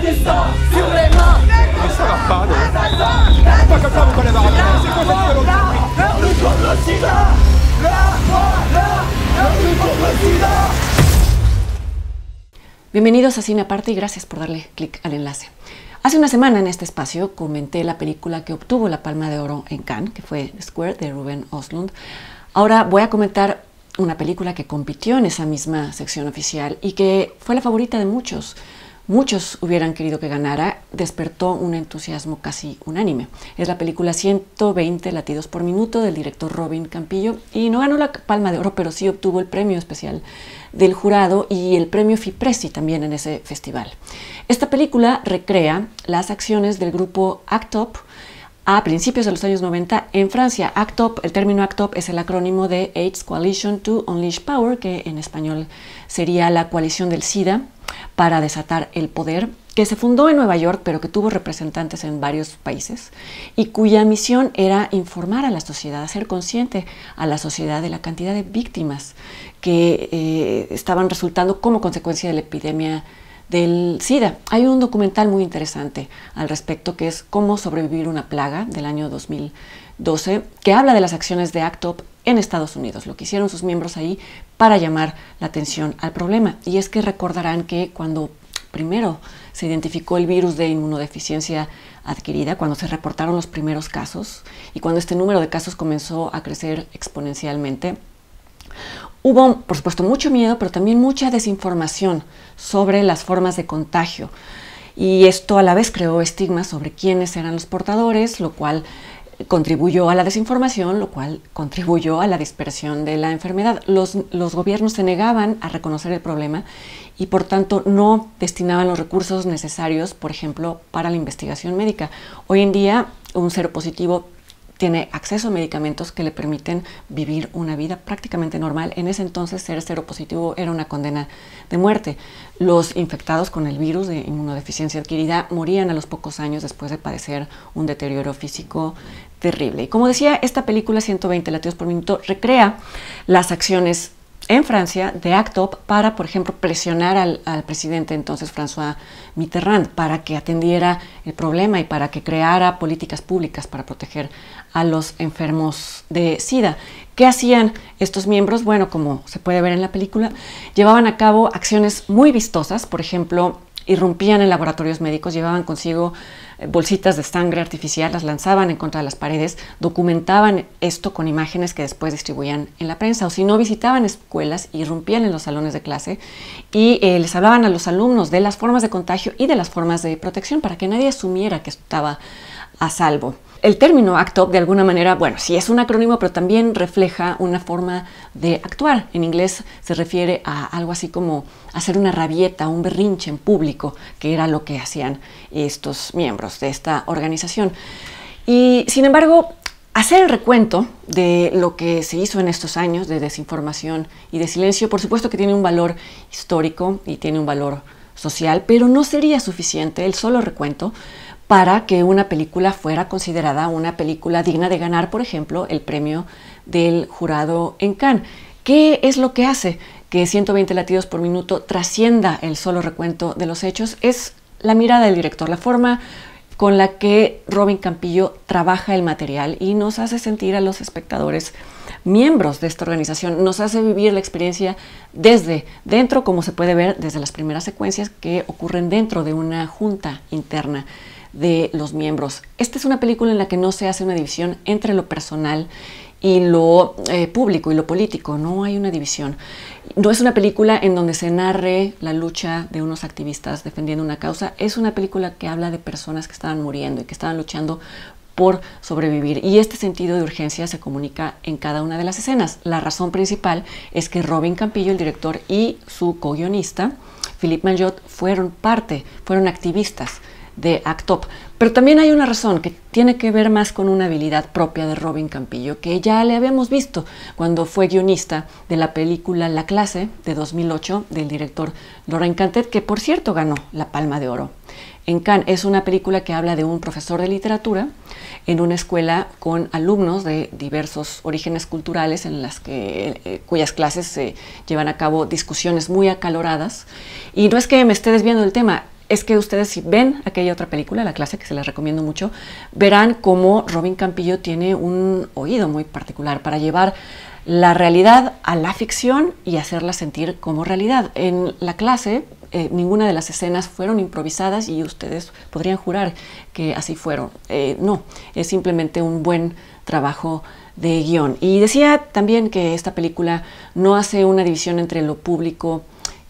résistants sur les mains. Mais ça va pas, non? C'est pas comme ça vous connaissez la c'est quoi cette violence? La lutte contre le sida. La lutte contre le sida. Bienvenidos a Cine Aparte y gracias por darle clic al enlace. Hace una semana en este espacio comenté la película que obtuvo la Palma de Oro en Cannes, que fue Square de Ruben Östlund. Ahora voy a comentar una película que compitió en esa misma sección oficial y que fue la favorita de muchos. Muchos hubieran querido que ganara, despertó un entusiasmo casi unánime. Es la película 120 latidos por minuto del director Robin Campillo y no ganó la Palma de Oro, pero sí obtuvo el premio especial del jurado y el premio FIPRESI también en ese festival. Esta película recrea las acciones del grupo ACT UP a principios de los años 90 en Francia. ACT UP, el término ACT UP es el acrónimo de AIDS Coalition to Unleash Power, que en español sería la coalición del SIDA para desatar el poder, que se fundó en Nueva York, pero que tuvo representantes en varios países y cuya misión era informar a la sociedad, hacer consciente a la sociedad de la cantidad de víctimas que estaban resultando como consecuencia de la epidemia del SIDA. Hay un documental muy interesante al respecto que es Cómo sobrevivir una plaga del año 2012, que habla de las acciones de ACT UP en Estados Unidos, lo que hicieron sus miembros ahí para llamar la atención al problema. Y es que recordarán que cuando primero se identificó el virus de inmunodeficiencia adquirida, cuando se reportaron los primeros casos y cuando este número de casos comenzó a crecer exponencialmente, hubo, por supuesto, mucho miedo, pero también mucha desinformación sobre las formas de contagio. Y esto a la vez creó estigmas sobre quiénes eran los portadores, lo cual contribuyó a la desinformación, lo cual contribuyó a la dispersión de la enfermedad. Los gobiernos se negaban a reconocer el problema y por tanto no destinaban los recursos necesarios, por ejemplo, para la investigación médica. Hoy en día un seropositivo tiene acceso a medicamentos que le permiten vivir una vida prácticamente normal. En ese entonces ser seropositivo era una condena de muerte. Los infectados con el virus de inmunodeficiencia adquirida morían a los pocos años después de padecer un deterioro físico terrible. Y como decía, esta película 120 latidos por minuto recrea las acciones en Francia de ACT UP para, por ejemplo, presionar al presidente entonces François Mitterrand para que atendiera el problema y para que creara políticas públicas para proteger a los enfermos de SIDA. ¿Qué hacían estos miembros? Bueno, como se puede ver en la película, llevaban a cabo acciones muy vistosas, por ejemplo, irrumpían en laboratorios médicos, llevaban consigo bolsitas de sangre artificial, las lanzaban en contra de las paredes, documentaban esto con imágenes que después distribuían en la prensa, o si no, visitaban escuelas, irrumpían en los salones de clase y les hablaban a los alumnos de las formas de contagio y de las formas de protección para que nadie asumiera que estaba a salvo. El término ACT UP de alguna manera, bueno, sí es un acrónimo, pero también refleja una forma de actuar. En inglés se refiere a algo así como hacer una rabieta, un berrinche en público, que era lo que hacían estos miembros de esta organización. Y sin embargo, hacer el recuento de lo que se hizo en estos años de desinformación y de silencio, por supuesto que tiene un valor histórico y tiene un valor social, pero no sería suficiente el solo recuento para que una película fuera considerada una película digna de ganar, por ejemplo, el premio del jurado en Cannes. ¿Qué es lo que hace que 120 latidos por minuto trascienda el solo recuento de los hechos? Es la mirada del director, la forma con la que Robin Campillo trabaja el material y nos hace sentir a los espectadores miembros de esta organización, nos hace vivir la experiencia desde dentro, como se puede ver desde las primeras secuencias que ocurren dentro de una junta interna de los miembros. Esta es una película en la que no se hace una división entre lo personal y lo público y lo político. No hay una división. No es una película en donde se narre la lucha de unos activistas defendiendo una causa. Es una película que habla de personas que estaban muriendo y que estaban luchando por sobrevivir. Y este sentido de urgencia se comunica en cada una de las escenas. La razón principal es que Robin Campillo, el director, y su co-guionista, Philippe Mangeot, fueron activistas de ACT UP. Pero también hay una razón que tiene que ver más con una habilidad propia de Robin Campillo, que ya le habíamos visto cuando fue guionista de la película La Clase de 2008 del director Laurent Cantet, que por cierto ganó la Palma de Oro en Cannes. Es una película que habla de un profesor de literatura en una escuela con alumnos de diversos orígenes culturales en las cuyas clases se llevan a cabo discusiones muy acaloradas. Y no es que me esté desviando del tema, es que ustedes, si ven aquella otra película, La Clase, que se les recomiendo mucho, verán cómo Robin Campillo tiene un oído muy particular para llevar la realidad a la ficción y hacerla sentir como realidad. En La Clase, ninguna de las escenas fueron improvisadas y ustedes podrían jurar que así fueron. No, es simplemente un buen trabajo de guión. Y decía también que esta película no hace una división entre lo público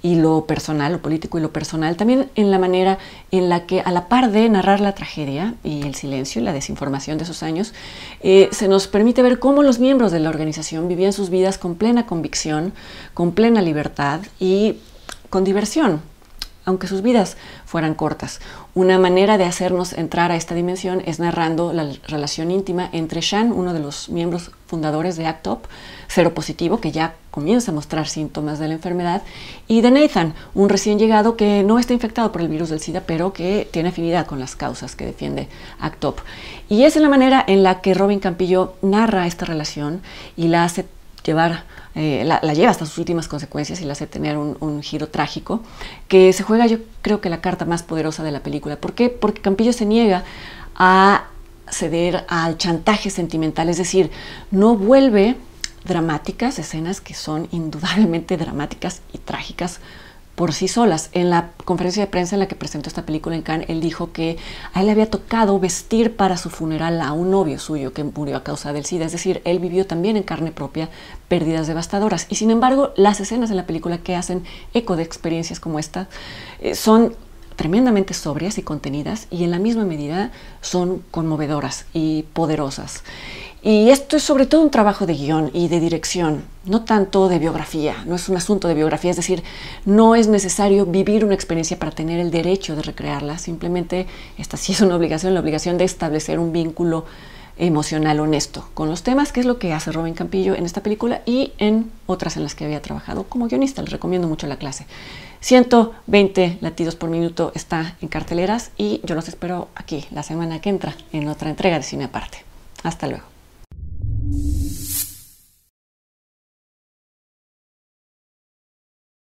y lo personal, lo político y lo personal, también en la manera en la que, a la par de narrar la tragedia y el silencio y la desinformación de esos años, se nos permite ver cómo los miembros de la organización vivían sus vidas con plena convicción, con plena libertad y con diversión, aunque sus vidas fueran cortas. Una manera de hacernos entrar a esta dimensión es narrando la relación íntima entre Sean, uno de los miembros fundadores de ACT UP, seropositivo, que ya comienza a mostrar síntomas de la enfermedad, y de Nathan, un recién llegado que no está infectado por el virus del SIDA, pero que tiene afinidad con las causas que defiende ACT UP. Y es la manera en la que Robin Campillo narra esta relación y la hace llevar, la lleva hasta sus últimas consecuencias y la hace tener un giro trágico, que se juega, yo creo que la carta más poderosa de la película. ¿Por qué? Porque Campillo se niega a ceder al chantaje sentimental, es decir, no vuelve dramáticas escenas que son indudablemente dramáticas y trágicas por sí solas. En la conferencia de prensa en la que presentó esta película en Cannes, él dijo que a él le había tocado vestir para su funeral a un novio suyo que murió a causa del SIDA, es decir, él vivió también en carne propia pérdidas devastadoras. Y sin embargo, las escenas de la película que hacen eco de experiencias como esta son tremendamente sobrias y contenidas, y en la misma medida son conmovedoras y poderosas. Y esto es sobre todo un trabajo de guión y de dirección, no tanto de biografía, no es un asunto de biografía, es decir, no es necesario vivir una experiencia para tener el derecho de recrearla, simplemente esta sí es una obligación, la obligación de establecer un vínculo emocional honesto con los temas, que es lo que hace Robin Campillo en esta película y en otras en las que había trabajado como guionista. Les recomiendo mucho La Clase. 120 latidos por minuto está en carteleras y yo los espero aquí la semana que entra en otra entrega de Cine Aparte. Hasta luego.